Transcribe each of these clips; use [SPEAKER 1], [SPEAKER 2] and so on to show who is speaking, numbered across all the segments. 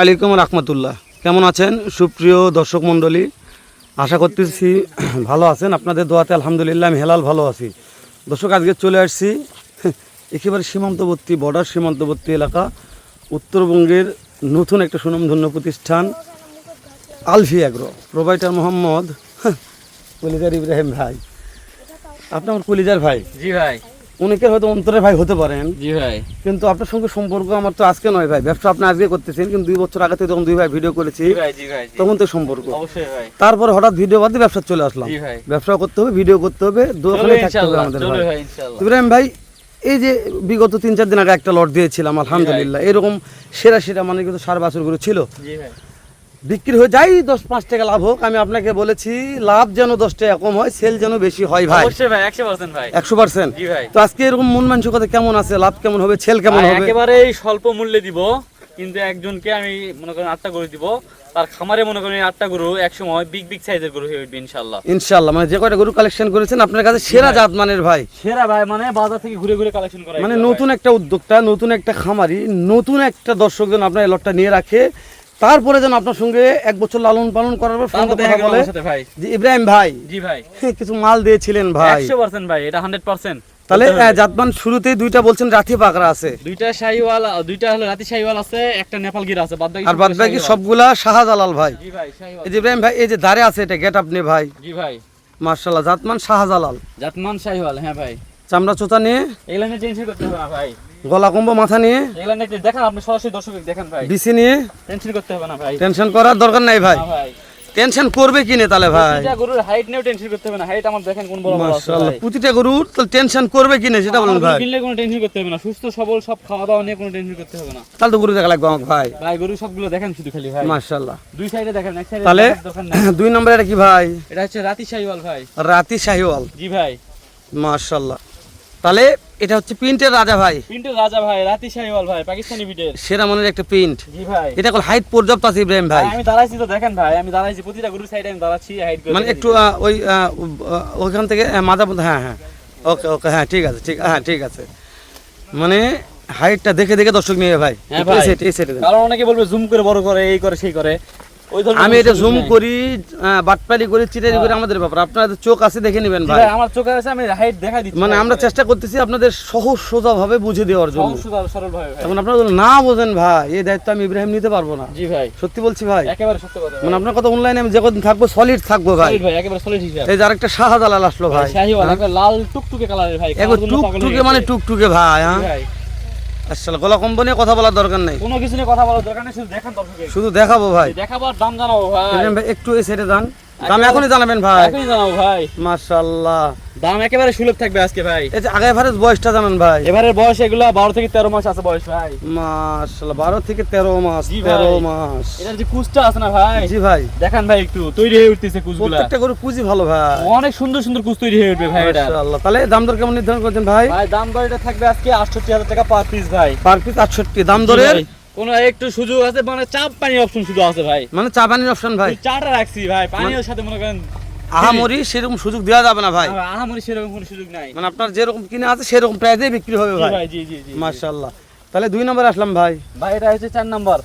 [SPEAKER 1] আলাইকুম রহমতুল্লাহ। কেমন আছেন সুপ্রিয় দর্শক মণ্ডলী? আশা করতেছি ভালো আছেন। আপনাদের দোয়াতে আলহামদুলিল্লাহ আমি হেলাল ভালো আছি। দর্শক, আজকে চলে আসছি একেবারে সীমান্তবর্তী বর্ডার সীমান্তবর্তী এলাকা, উত্তরবঙ্গের নতুন একটা সুনামধন্য প্রতিষ্ঠান আলফি অ্যাগ্রো। প্রোভাইডার মোহাম্মদ কলিজার ইব্রাহিম ভাই। আপনি আমার কলিজার ভাই।
[SPEAKER 2] জি ভাই।
[SPEAKER 1] অনেকের হয়তো অন্তরের ভাই হতে পারেন।
[SPEAKER 2] জি ভাই।
[SPEAKER 1] কিন্তু আপনার সঙ্গে সম্পর্ক আমার তো আজকে নয় ভাই, ব্যবসা আপনি আজকে করতেছেন, কিন্তু 2 বছর আগে থেকে যখন দুই ভাই ভিডিও করেছি তখন তো সম্পর্ক।
[SPEAKER 2] অবশ্যই ভাই।
[SPEAKER 1] তারপরে হঠাৎ ভিডিও বাদ দিয়ে ব্যবসা চলে আসলাম। ব্যবসা করতে হবে, ভিডিও করতে হবে, দোকানে থাকতে হবে আমাদের ভাই। ইব্রাহিম ভাই, এই যে বিগত 3-4 দিন আগে একটা লট দিয়েছিলাম আলহামদুলিল্লাহ, এরকম সেরা সেরা মানে কিন্তু 5.5 বছর করে ছিল।
[SPEAKER 2] জি ভাই।
[SPEAKER 1] বিক্রি হয়ে যাই 10-5 টাকা লাভ হোক, আমি আপনাকে বলেছি লাভ যেন 10 টাকা কম হয়, সেল যেন বেশি হয় ভাই।
[SPEAKER 2] অবশ্যই ভাই, 100% ভাই।
[SPEAKER 1] 100%।
[SPEAKER 2] জি ভাই।
[SPEAKER 1] তো আজকে এরকম মন মানসিকতা কেমন আছে? লাভ কেমন হবে? সেল কেমন হবে?
[SPEAKER 2] একেবারে স্বল্প মূল্যে দিব, কিন্তু একজনকে আমি মনে করেন 8টা গরু দিব, তার খামারে মনে করেন 8টা গরু এক সময় বিগ সাইজের গরু হয়ে উঠবে ইনশাআল্লাহ।
[SPEAKER 1] ইনশাআল্লাহ। মানে যে কয়টা গরু কালেকশন করেছেন আপনার কাছে সেরা জাত মানের ভাই।
[SPEAKER 2] সেরা ভাই, মানে বাজার থেকে ঘুরে ঘুরে কালেকশন করা,
[SPEAKER 1] মানে নতুন একটা উদ্যোক্তা, নতুন একটা খামারি, নতুন একটা দর্শক যেন আপনার এই লটটা নিয়ে রাখে, তারপরে যেন আপনার সঙ্গে 1 বছর লালন পালন করার পর ফোন করে বলে যে ইব্রাহিম ভাই,
[SPEAKER 2] জি ভাই,
[SPEAKER 1] কিছু মাল দিয়েছিলেন ভাই।
[SPEAKER 2] 100% ভাই, এটা 100%।
[SPEAKER 1] তাহলে জাতমান শুরুতেই দুইটা বলছেন রাতি পাকড়া আছে,
[SPEAKER 2] দুইটা শাহিওয়াল, দুইটা হলো রাতি শাহিওয়াল আছে, একটা নেপাল গির আছে,
[SPEAKER 1] আর বাদ বাকি সবগুলা শাহজালাল ভাই।
[SPEAKER 2] জি ভাই, শাহিওয়াল।
[SPEAKER 1] এই যে ইব্রাহিম ভাই, এই যে দাঁড়ে আছে, এটা গেট আপনি ভাই।
[SPEAKER 2] জি ভাই।
[SPEAKER 1] মাশাআল্লাহ, জাতমান শাহজালাল,
[SPEAKER 2] জাতমান শাহিওয়াল। হ্যাঁ ভাই।
[SPEAKER 1] চামড়া চোতা নিয়ে,
[SPEAKER 2] এগুলা নিয়ে টেনশন করতে হবে না ভাই।
[SPEAKER 1] গলা কম্বো মাথা নিয়ে,
[SPEAKER 2] এগুলা নিয়ে দেখেন, আপনি সরাসরি দর্শক দেখেন ভাই।
[SPEAKER 1] বিসি নিয়ে
[SPEAKER 2] টেনশন করতে হবে না ভাই।
[SPEAKER 1] টেনশন করার দরকার নাই ভাই।
[SPEAKER 2] না ভাই।
[SPEAKER 1] টেনশন করবে কিনে তাহলে ভাই?
[SPEAKER 2] প্রতিটা গরুর হাইট নিয়েও টেনশন করতে হবে না। হাইট আমার দেখেন কোন বড় বড় আছে
[SPEAKER 1] মাশাআল্লাহ,
[SPEAKER 2] ভাই।
[SPEAKER 1] প্রতিটা গরুর তো টেনশন করবে কিনে সেটা বলুন ভাই।
[SPEAKER 2] কিনলে কোনো টেনশন করতে হবে না। সুস্থ সবল, সব খাওয়া দাওয়া নিয়ে কোনো টেনশন করতে হবে না।
[SPEAKER 1] তাহলে তো গরু দেখা লাগবে আমাকে ভাই।
[SPEAKER 2] ভাই গরু সবগুলো দেখেন শুধু খালি ভাই।
[SPEAKER 1] মাশাআল্লাহ।
[SPEAKER 2] দুই সাইডে দেখেন, এক সাইডে
[SPEAKER 1] তাহলে
[SPEAKER 2] দোকান নাই।
[SPEAKER 1] 2 নম্বরে এটা কি ভাই?
[SPEAKER 2] এটা হচ্ছে রাতি শাহিওয়াল ভাই।
[SPEAKER 1] রাতি শাহিওয়াল।
[SPEAKER 2] জি ভাই।
[SPEAKER 1] মাশাআল্লাহ। তাহলে এটা হচ্ছে প্রিন্টের রাজা ভাই।
[SPEAKER 2] প্রিন্টের রাজা ভাই, রাতি শাহিওয়াল ভাই, পাকিস্তানি বিটের
[SPEAKER 1] সেরা মানের একটা প্রিন্ট।
[SPEAKER 2] জি ভাই।
[SPEAKER 1] এটা কোন হাইট পর্যাপ্ত আছে ইব্রাহিম ভাই?
[SPEAKER 2] আমি দাঁড়াইছি তো দেখেন ভাই, আমি দাঁড়াইছি প্রতিটা গরুর সাইডে আমি দাঁড়াচ্ছি হাইট করে।
[SPEAKER 1] মানে একটু ওই ওইখান থেকে মাথা পর্যন্ত, হ্যাঁ হ্যাঁ, ওকে ওকে, হ্যাঁ ঠিক আছে, ঠিক, হ্যাঁ ঠিক আছে। মানে হাইটটা দেখে দেখে দর্শক নিয়ে ভাই।
[SPEAKER 2] হ্যাঁ ভাই।
[SPEAKER 1] এই সেট
[SPEAKER 2] কারণ অনেকে বলবে জুম করে বড় করে, এই করে সেই করে।
[SPEAKER 1] আমি এটা জুম করি, বাটপারি করি, চিটারি করি, আমাদের ব্যাপার। আপনাদের চোখ আছে, দেখে নেবেন ভাই।
[SPEAKER 2] আমার চোখে আছে, আমি হাইট দেখাই দিচ্ছি।
[SPEAKER 1] মানে আমরা চেষ্টা করতেছি আপনাদের সহজ সোজা ভাবে বুঝে দেওয়ার জন্য।
[SPEAKER 2] সরল ভাবে ভাই।
[SPEAKER 1] এখন আপনারা না বোঝেন ভাই, এই দায়িত্ব আমি ইব্রাহিম নিতে পারবো না।
[SPEAKER 2] জি ভাই।
[SPEAKER 1] সত্যি বলছি ভাই,
[SPEAKER 2] একেবারে সত্য কথা।
[SPEAKER 1] মানে আপনার কথা অনলাইনে আমি যে কদিন থাকবো সলিড থাকবো ভাই।
[SPEAKER 2] সলিড ভাই, একেবারে সলিড হিসাব।
[SPEAKER 1] এই যে আরেকটা শাহজালাল আসলো ভাই,
[SPEAKER 2] শাহিওয়াল, একবার লাল টুকটুকে কালারের ভাই।
[SPEAKER 1] একবার টুকটুকে, মানে টুকটুকে ভাই। হ্যাঁ
[SPEAKER 2] ভাই।
[SPEAKER 1] আসলে গলা কম্বো নিয়ে কথা বলার দরকার নেই,
[SPEAKER 2] কোনো কিছু নিয়ে কথা বলার দরকার নেই, শুধু দেখান দর্শককে।
[SPEAKER 1] শুধু দেখাবো ভাই।
[SPEAKER 2] দেখাবার দাম জানাবো ভাই।
[SPEAKER 1] ইব্রাহিম ভাই একটু এই সাইডে যান, দাম এখনই জানাবেন ভাই।
[SPEAKER 2] এখনই জানাবো ভাই।
[SPEAKER 1] মাশাআল্লাহ,
[SPEAKER 2] দাম একেবারে সুলভ থাকবে আজকে ভাই।
[SPEAKER 1] এই যে আগে এভারেজ বয়সটা জানান ভাই।
[SPEAKER 2] এবারের বয়স এগুলা 12 থেকে 13 মাস আছে বয়স ভাই।
[SPEAKER 1] মাশাআল্লাহ, 12 থেকে 13 মাস।
[SPEAKER 2] জি ভাই।
[SPEAKER 1] 13 মাস।
[SPEAKER 2] এটার যে কুচটা আছে না ভাই।
[SPEAKER 1] জি ভাই।
[SPEAKER 2] দেখান ভাই, একটু তৈরি হয়ে উঠতেছে কুচগুলা।
[SPEAKER 1] প্রত্যেকটা গরু কুচি ভালো ভাই,
[SPEAKER 2] অনেক সুন্দর সুন্দর কুচ তৈরি হয়ে উঠবে ভাই এটা।
[SPEAKER 1] মাশাআল্লাহ। তাহলে দাম দর কেমন নির্ধারণ করছেন ভাই?
[SPEAKER 2] ভাই দাম দর এটা থাকবে আজকে 68,000 টাকা পার পিস ভাই।
[SPEAKER 1] পার পিস 68 দাম দরের।
[SPEAKER 2] কোন একটু সুযোগ আছে, মানে চাপ পানির অপশন শুধু আছে ভাই।
[SPEAKER 1] মানে চা পানির অপশন ভাই।
[SPEAKER 2] চাটা রাখছি ভাই, পানির সাথে মনে করেন
[SPEAKER 1] আহামরি সেরকম সুযোগ দেওয়া যাবে না ভাই।
[SPEAKER 2] আহামরি সেরকম কোনো সুযোগ নাই।
[SPEAKER 1] মানে আপনার যেরকম কিনে আছে সেরকম প্রাইসে বিক্রি হবে ভাই।
[SPEAKER 2] জি জি জি।
[SPEAKER 1] মাশাআল্লাহ। তাহলে 2 নম্বর আসলাম ভাই।
[SPEAKER 2] ভাই এটা হচ্ছে 4 নাম্বার।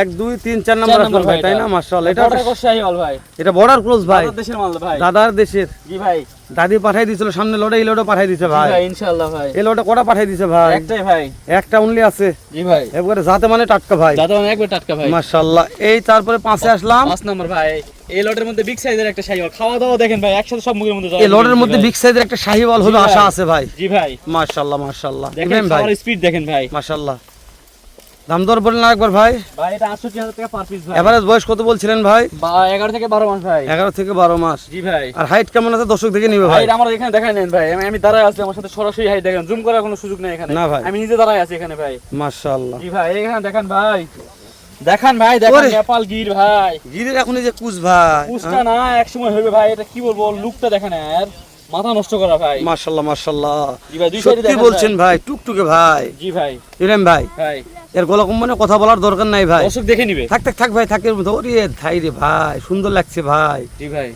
[SPEAKER 1] 1 2 3 4 নম্বর আসলাম ভাই, তাই না? মাশাআল্লাহ। এটা
[SPEAKER 2] শাহিওয়াল ভাই,
[SPEAKER 1] এটা বর্ডার ক্রস ভাই,
[SPEAKER 2] দাদার দেশের মাল ভাই।
[SPEAKER 1] দাদার দেশের।
[SPEAKER 2] জি ভাই।
[SPEAKER 1] দাদি পাঠাই দিয়েছিল সামনে লড়ে, এই লড়ে পাঠাই দিয়েছে ভাই।
[SPEAKER 2] জি ভাই, ইনশাআল্লাহ ভাই।
[SPEAKER 1] এই লড়ে কটা পাঠাই দিয়েছে ভাই?
[SPEAKER 2] একটাই ভাই।
[SPEAKER 1] একটা অনলি আছে।
[SPEAKER 2] জি ভাই।
[SPEAKER 1] একবারে যাতে মানে টাটকা ভাই।
[SPEAKER 2] দাদা মানে একবার টাটকা ভাই।
[SPEAKER 1] মাশাআল্লাহ। এই তারপরে 5 এ আসলাম।
[SPEAKER 2] 5 নাম্বার ভাই। এই লটের মধ্যে বিগ সাইজের একটা শাহিওয়াল, খাওয়া দাওয়া দেখেন ভাই, একসাথে সব মুখের মধ্যে যাবে।
[SPEAKER 1] এই লটের মধ্যে বিগ সাইজের একটা শাহিওয়াল হবে আশা আছে ভাই।
[SPEAKER 2] জি ভাই।
[SPEAKER 1] মাশাআল্লাহ মাশাআল্লাহ।
[SPEAKER 2] দেখেন
[SPEAKER 1] ভাই
[SPEAKER 2] খাওয়ার স্পিড দেখেন ভাই।
[SPEAKER 1] মাশাআল্লাহ। দাম দর বলেন না একবার ভাই।
[SPEAKER 2] ভাই এটা 68,000 টাকা পার পিস ভাই।
[SPEAKER 1] এভারেজ বয়স কত বলছিলেন ভাই?
[SPEAKER 2] 11 থেকে 12 মাস ভাই।
[SPEAKER 1] 11 থেকে 12 মাস।
[SPEAKER 2] জি ভাই।
[SPEAKER 1] আর হাইট কেমন আছে দর্শক দেখে নিবে ভাই?
[SPEAKER 2] ভাই আমার এখানে দেখাই নেন ভাই, আমি দাঁড়ায় আছি, আমার সাথে সরাসরি হাইট দেখেন, জুম করার কোনো সুযোগ নেই এখানে।
[SPEAKER 1] না ভাই,
[SPEAKER 2] আমি নিজে দাঁড়ায় আছি এখানে ভাই।
[SPEAKER 1] মাশাআল্লাহ।
[SPEAKER 2] জি ভাই, এখানে দেখেন ভাই, দেখান ভাই, দেখেন নেপাল গির ভাই।
[SPEAKER 1] গিরের এখন এই যে কুচ ভাই,
[SPEAKER 2] কুচটা না এক সময় হবে ভাই, এটা কি বলবো, লুকটা দেখেন আর মাথা নষ্ট করা ভাই।
[SPEAKER 1] মাশাআল্লাহ মাশাআল্লাহ।
[SPEAKER 2] জি ভাই, দুই সাইডে
[SPEAKER 1] সত্যি
[SPEAKER 2] দেখেন
[SPEAKER 1] বলছেন ভাই, টুকটুকে ভাই।
[SPEAKER 2] জি ভাই।
[SPEAKER 1] ইব্রাহিম ভাই,
[SPEAKER 2] ভাই
[SPEAKER 1] এর গলা কম্বনে কথা বলার দরকার নাই ভাই,
[SPEAKER 2] দর্শক দেখে নিবে।
[SPEAKER 1] থাক থাক থাক ভাই, থাকের মতো। ওরে ধাই রে ভাই, সুন্দর লাগছে ভাই।
[SPEAKER 2] জি ভাই।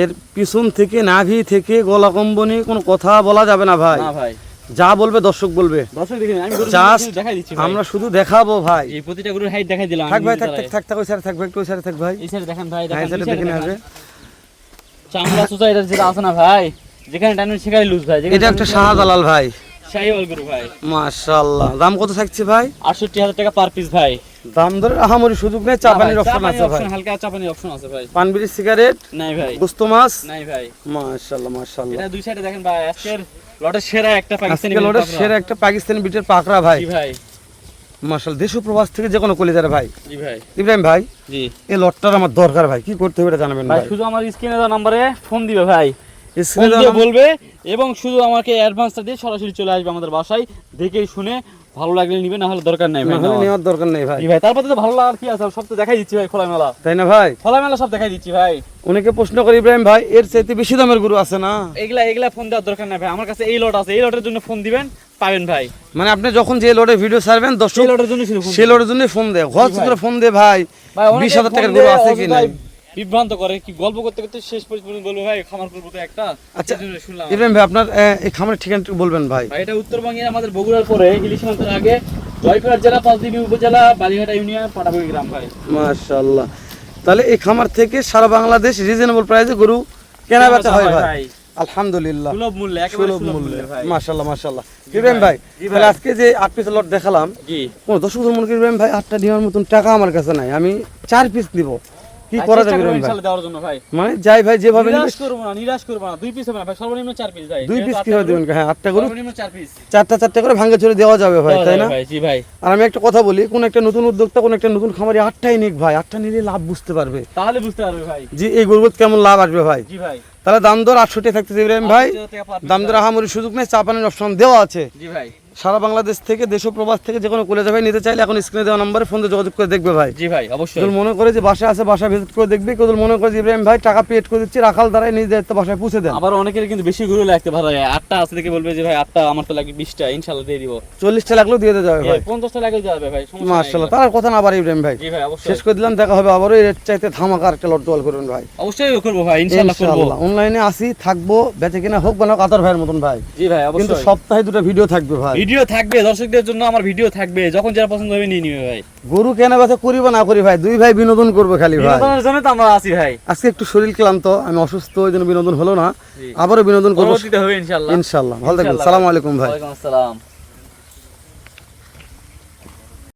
[SPEAKER 1] এর পিছন থেকে নাভি থেকে গলা কম্বনে কোনো কথা বলা যাবে না ভাই।
[SPEAKER 2] না ভাই।
[SPEAKER 1] যা বলবে দর্শক বলবে,
[SPEAKER 2] দর্শক দেখেন আমি গরু
[SPEAKER 1] Just
[SPEAKER 2] দেখাই দিচ্ছি ভাই।
[SPEAKER 1] আমরা শুধু দেখাবো ভাই।
[SPEAKER 2] এই প্রতিটা গরুর হাইট দেখাই দিলাম
[SPEAKER 1] থাক
[SPEAKER 2] আমি
[SPEAKER 1] ভাই,
[SPEAKER 2] নিজে
[SPEAKER 1] থাক থাক
[SPEAKER 2] দাঁড়ায়।
[SPEAKER 1] থাক থাক, ওই সাইডে থাকবে, একটু ওই সাইডে থাক ভাই।
[SPEAKER 2] এই সাইডে দেখেন ভাই,
[SPEAKER 1] হ্যাঁ, এই
[SPEAKER 2] দেখেন
[SPEAKER 1] সাইডে দেখে নিয়ে আসবে।
[SPEAKER 2] চামড়া সুতা এটা যেটা আছে না ভাই, যেখানে টানবেন সেখানে লুজ ভাই।
[SPEAKER 1] এটা একটা শাহজালাল ভাই,
[SPEAKER 2] শাহিওয়াল গরু ভাই।
[SPEAKER 1] মাশাআল্লাহ। দাম কত থাকছে ভাই?
[SPEAKER 2] ৬৮,০০০ টাকা পার পিস ভাই।
[SPEAKER 1] দাম ধরে আহামরি সুযোগ নেই, চাপানির অপশন আছে ভাই।
[SPEAKER 2] হালকা চাপানির অপশন আছে ভাই।
[SPEAKER 1] পান বিড়ি, সিগারেট,
[SPEAKER 2] নাই ভাই,
[SPEAKER 1] গোস্ত মাছ,
[SPEAKER 2] নাই ভাই।
[SPEAKER 1] মাশাআল্লাহ মাশাআল্লাহ।
[SPEAKER 2] এটা দুই সাইডে দেখেন ভাই, আজকের লটের সেরা একটা পাকিস্তানি
[SPEAKER 1] আজকে লড়ে সেরা একটা পাকিস্তানি বিটের পাকড়া ভাই,
[SPEAKER 2] জি ভাই,
[SPEAKER 1] মাশাআল্লাহ। দেশ ও প্রবাস থেকে যে কোনো কলিজারে ভাই।
[SPEAKER 2] জি ভাই,
[SPEAKER 1] ইব্রাহিম ভাই,
[SPEAKER 2] জি
[SPEAKER 1] এই লটটার আমার দরকার ভাই, কি করতে হবে এটা জানাবেন
[SPEAKER 2] ভাই।
[SPEAKER 1] ভাই।
[SPEAKER 2] শুধু আমার স্ক্রিনে দেওয়া নম্বরে ফোন দিবে ভাই, ফোন
[SPEAKER 1] স্ক্রিনে
[SPEAKER 2] দিয়ে বলবে এবং শুধু আমাকে অ্যাডভান্সটা দিয়ে সরাসরি চলে আসবে আমাদের বাসায়, দেখে শুনে ভালো লাগলে নিবে, না হলে দরকার নাই ভাই।
[SPEAKER 1] নেওয়ার দরকার নেই ভাই।
[SPEAKER 2] জি ভাই, তারপরে তো ভালো লাগার কি আছে, সব তো দেখাই দিচ্ছি ভাই, খোলামেলা
[SPEAKER 1] তাই না ভাই?
[SPEAKER 2] খোলামেলা সব দেখাই দিচ্ছি ভাই।
[SPEAKER 1] অনেকে প্রশ্ন করে ইব্রাহিম ভাই এর চাইতে বেশি দামের গরু আছে না?
[SPEAKER 2] এগুলা ফোন দেওয়ার দরকার নাই ভাই, আমার কাছে এই লট আছে, এই লটের জন্য ফোন দিবেন, পাবেন ভাই।
[SPEAKER 1] মানে আপনি যখন যে লটে ভিডিও ছাড়বেন দর্শক
[SPEAKER 2] এই লটের জন্য শুধু ফোন
[SPEAKER 1] সে লটের জন্য ফোন দেয়, ঘর করে ফোন দে ভাই
[SPEAKER 2] ভাই। অনেকে
[SPEAKER 1] 20,000 টাকার
[SPEAKER 2] ফোন
[SPEAKER 1] গরু
[SPEAKER 2] দিয়ে
[SPEAKER 1] আছে কি নাই।
[SPEAKER 2] অযথাই বিভ্রান্ত করে, কি গল্প করতে করতে শেষ পর্যন্ত বলবো ভাই খামার করবো তো একটা।
[SPEAKER 1] আচ্ছা
[SPEAKER 2] সেজন্য শুনলাম
[SPEAKER 1] ইব্রাহিম ভাই আপনার এই খামারের ঠিকানা একটু বলবেন ভাই।
[SPEAKER 2] ভাই, এটা উত্তরবঙ্গের আমাদের বগুড়ার পরে ইলিশ মাছের আগে জয়পুরহাট জেলা, পাঁচদিবি উপজেলা, বালিঘাটা ইউনিয়ন, পাটাবি গ্রাম ভাই।
[SPEAKER 1] মাশাআল্লাহ। তাহলে এই খামার থেকে সারা বাংলাদেশ রিজনেবল প্রাইসে গরু কেনা বেচা হয় ভাই, আলহামদুলিল্লাহ।
[SPEAKER 2] সুলভ মূল্যে, একেবারে
[SPEAKER 1] সুলভ
[SPEAKER 2] সুলভ
[SPEAKER 1] মূল্যে,
[SPEAKER 2] মূল্যে ভাই।
[SPEAKER 1] মাশাআল্লাহ মাশাআল্লাহ। ইব্রাহিম ভাই,
[SPEAKER 2] জি ভাই।
[SPEAKER 1] তাহলে আজকে যে 8 পিস লট দেখালাম,
[SPEAKER 2] জি,
[SPEAKER 1] কোন দর্শক মনে করি ইব্রাহিম ভাই 8টা নেওয়ার মতন টাকা আমার কাছে নাই, আমি 4 পিস নিব, কি করা যাবে ইব্রাহিম ভাই?
[SPEAKER 2] ইনশাআল্লাহ দেওয়ার জন্য ভাই।
[SPEAKER 1] মানে যাই ভাই যেভাবে
[SPEAKER 2] নিরাশ
[SPEAKER 1] নিবে,
[SPEAKER 2] করবো না, নিরাশ করবো না। 2 পিস হবে না ভাই, সর্বনিম্ন 4 পিস ভাই।
[SPEAKER 1] 2 পিস
[SPEAKER 2] যেহেতু
[SPEAKER 1] কিভাবে দিবেন? হ্যাঁ 8টা গরু
[SPEAKER 2] সর্বনিম্ন 4 পিস
[SPEAKER 1] 4টা করে ভাঙে চলে দেওয়া যাবে ভাই, তাই না?
[SPEAKER 2] ভাই। জি ভাই,
[SPEAKER 1] আর আমি একটা কথা বলি, কোন একটা নতুন উদ্যোক্তা, কোন একটা নতুন খামারি 8টাই নিক ভাই, 8টা নিলে লাভ বুঝতে পারবে
[SPEAKER 2] তাহলে বুঝতে পারবে ভাই।
[SPEAKER 1] যে এই গরুর কেমন লাভ আসবে ভাই।
[SPEAKER 2] জি ভাই,
[SPEAKER 1] তাহলে দাম দর 68 থাকতেছে ইব্রাহিম ভাই,
[SPEAKER 2] 8,000 টাকা per piece
[SPEAKER 1] দাম দর
[SPEAKER 2] ভাই।
[SPEAKER 1] আহামরি সুযোগ নেই, চাপানির অপশন দেওয়া আছে।
[SPEAKER 2] জি ভাই,
[SPEAKER 1] সারা বাংলাদেশ থেকে, দেশ ও প্রবাস থেকে যে কোনো কলেজে ভাই নিতে চাইলে এখন স্ক্রিনে দেওয়া নম্বরে ফোন দিয়ে যোগাযোগ করে দেখবে ভাই।
[SPEAKER 2] জি ভাই, অবশ্যই।
[SPEAKER 1] কেউ মনে করে যে বাসায় আছে, বাসায় ভিজিট করে দেখবে, কেউ মনে করে যে ইব্রাহিম ভাই টাকা পেড করে দিচ্ছি, রাখাল দ্বারাই নিজ দায়িত্ব বাসায় পৌঁছে দেন।
[SPEAKER 2] আবার অনেকের কিন্তু বেশি গরু লাগতে ভালো হয়, 8টা আছে দেখে বলবে যে ভাই 8টা আমার তো লাগবে 20টা, ইনশাআল্লাহ দিয়ে দিব।
[SPEAKER 1] 40টা লাগলেও দিয়ে দেওয়া যাবে ভাই,
[SPEAKER 2] 50টা লাগে যাবে ভাই, সমস্যা নাই।
[SPEAKER 1] মাশাআল্লাহ। তার কথা না বাড়ি ইব্রাহিম ভাই,
[SPEAKER 2] জি ভাই, অবশ্যই।
[SPEAKER 1] শেষ করে দিলাম, দেখা হবে আবারও এর চাইতে ধামাকা একটা লট দোয়াল করবেন ভাই,
[SPEAKER 2] অবশ্যই করবো ভাই, ইনশাআল্লাহ করবো।
[SPEAKER 1] ইনশাআল্লাহ। অনলাইনে আসি, থাকবো, বেচে কিনা হোক বা না কাতার ভাইয়ের মতন ভাই,
[SPEAKER 2] জি ভাই,
[SPEAKER 1] কিন্তু
[SPEAKER 2] অবশ্যই।
[SPEAKER 1] সপ্তাহে 2টা ভিডিও থাকবে ভাই।
[SPEAKER 2] ভিডিও থাকবে দর্শকদের জন্য, আমার ভিডিও থাকবে, যখন যারা পছন্দ হবে নিয়ে নিবে ভাই।
[SPEAKER 1] গরু কেনা বেচা করি বা না করি ভাই, দুই ভাই বিনোদন করবে খালি ভাই।
[SPEAKER 2] বিনোদনের জন্য তো আমরা আছি ভাই।
[SPEAKER 1] আজকে একটু শরীর ক্লান্ত, আমি অসুস্থ, ওই জন্য বিনোদন হলো না,
[SPEAKER 2] জি।
[SPEAKER 1] আবারও বিনোদন করবো
[SPEAKER 2] পরবর্তীতে হবে ইনশাআল্লাহ।
[SPEAKER 1] ইনশাআল্লাহ। ভালো থাকবেন,
[SPEAKER 2] ইনশাআল্লাহ।
[SPEAKER 1] সালামু আলাইকুম ভাই।
[SPEAKER 2] ওয়ালাইকুম আসসালাম।